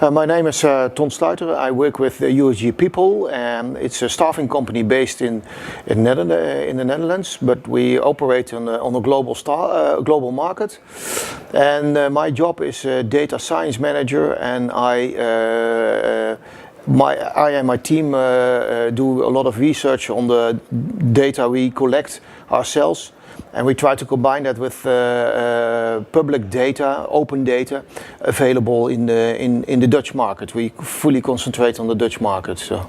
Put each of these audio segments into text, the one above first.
My name is Ton Sluiter. I work with USG People, and it's a staffing company based in the Netherlands, but we operate on a global market. And my job is data science manager, and I and my team do a lot of research on the data we collect ourselves. And we try to combine that with public data, open data, available in the Dutch market. We fully concentrate on the Dutch market. So,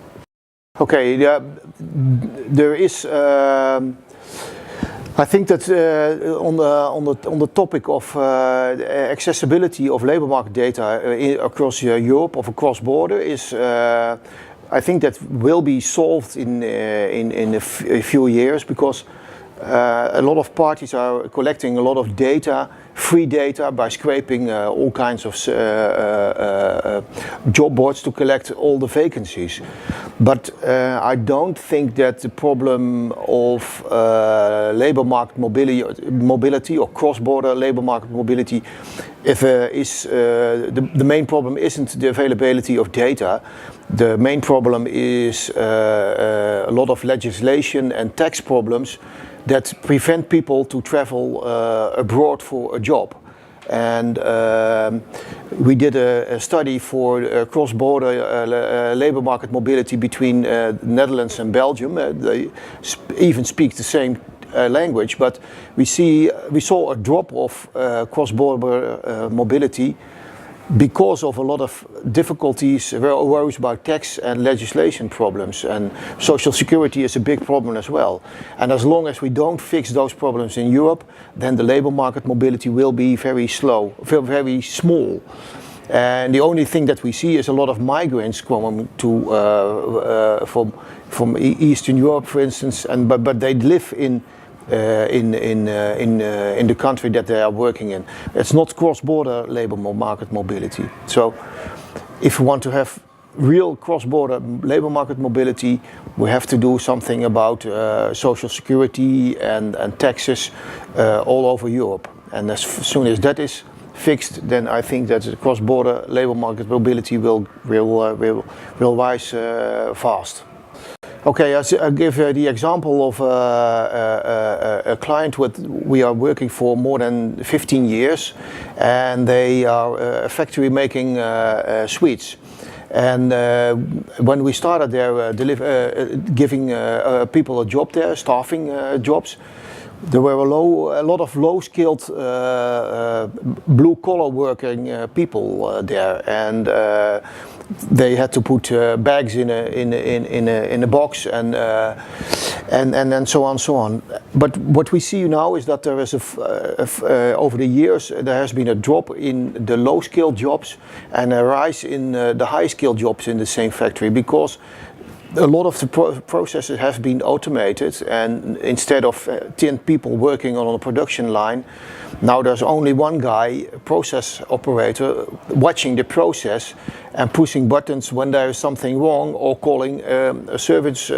okay, yeah, there is. I think that on the topic of accessibility of labour market data across Europe, of across border, is. I think that will be solved in a few years, because. A lot of parties are collecting a lot of data, free data, by scraping all kinds of job boards to collect all the vacancies. But I don't think that the problem of labour market mobility or cross-border labour market mobility is the main problem isn't the availability of data. The main problem is a lot of legislation and tax problems that prevent people to travel abroad for a job. And we did a study for cross-border labour market mobility between the Netherlands and Belgium. They even speak the same language, but we saw a drop of cross-border mobility because of a lot of difficulties, worries about tax and legislation problems, and social security is a big problem as well. And as long as we don't fix those problems in Europe, then the labour market mobility will be very slow, very small. And the only thing that we see is a lot of migrants coming to from Eastern Europe, for instance, but they live in the country that they are working in. It's not cross-border labour market mobility. So if we want to have real cross-border labour market mobility, we have to do something about social security and taxes all over Europe. And as soon as that is fixed, then I think that the cross-border labour market mobility will rise fast. Okay, I'll give the example of a client we are working for more than 15 years, and they are a factory making sweets. And when we started there, giving people a job there, staffing jobs, there were a lot of low-skilled blue-collar working people there, and they had to put bags in a box and so on. But what we see now is that there is over the years there has been a drop in the low-skilled jobs and a rise in the high-skilled jobs in the same factory, because a lot of the processes have been automated, and instead of 10 people working on a production line, now there's only one guy, process operator, watching the process and pushing buttons when there is something wrong, or calling a service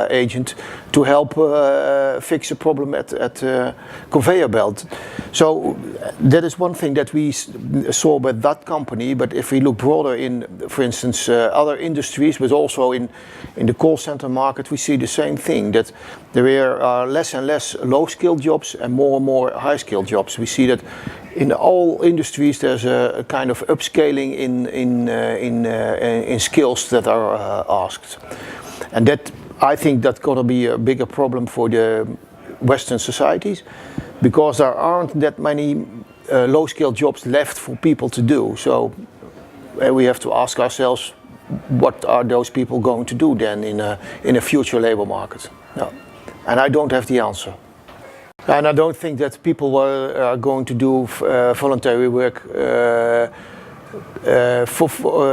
agent to help fix a problem at conveyor belt. So that is one thing that we saw with that company. But if we look broader in, for instance, other industries, but also in the call center market, we see the same thing, that there are less and less low-skilled jobs and more high-skilled jobs. We see that in all industries there's a kind of upscaling in skills that are asked, and that I think that's going to be a bigger problem for the Western societies, because there aren't that many low-skilled jobs left for people to do. So we have to ask ourselves, what are those people going to do then in a future labour market? No. And I don't have the answer. And I don't think that people are going to do voluntary work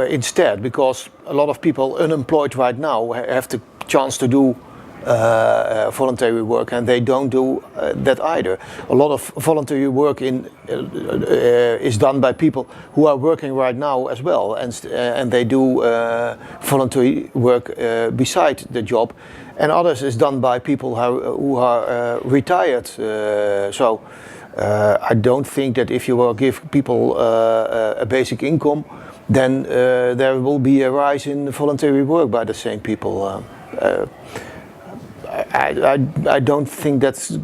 instead, because a lot of people unemployed right now have the chance to do voluntary work, and they don't do that either. A lot of voluntary work is done by people who are working right now as well, and they do voluntary work beside the job, and others is done by people who are retired. I don't think that if you will give people a basic income, then there will be a rise in voluntary work by the same people. I don't think that's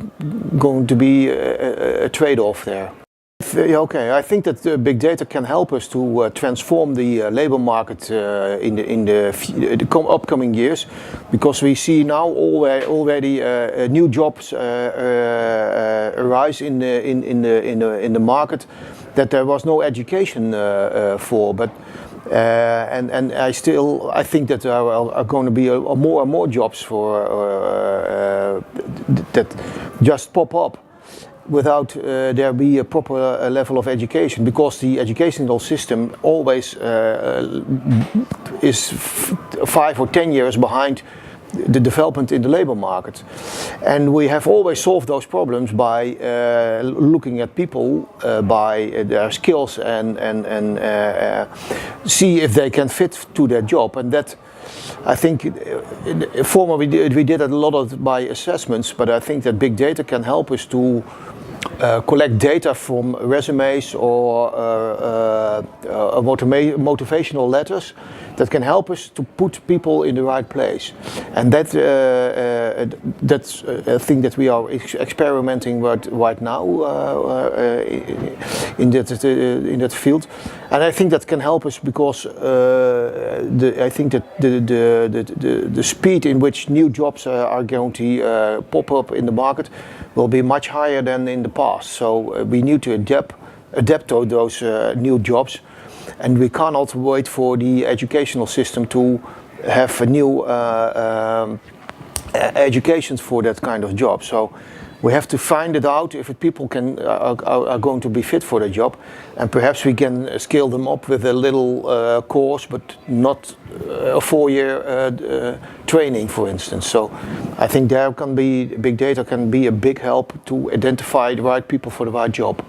going to be a trade-off there. Okay, I think that big data can help us to transform the labor market in the upcoming years, because we see now already new jobs arise in the market that there was no education for. But and I think that there are going to be more and more jobs for that just pop up without there be a proper level of education, because the educational system always is 5 or 10 years behind the development in the labor market. And we have always solved those problems by looking at people, by their skills, and see if they can fit to their job. And that, I think, formerly we did a lot of by assessments, but I think that big data can help us to collect data from resumes or motivational letters that can help us to put people in the right place. And that's a thing that we are experimenting right now in that field. And I think that can help us because I think that the speed in which new jobs are going to pop up in the market will be much higher than in the past. So we need to adapt to those new jobs, and we cannot wait for the educational system to have a new education for that kind of job. So we have to find it out if people are going to be fit for the job, and perhaps we can scale them up with a little course, but not a 4-year training, for instance. So I think big data can be a big help to identify the right people for the right job.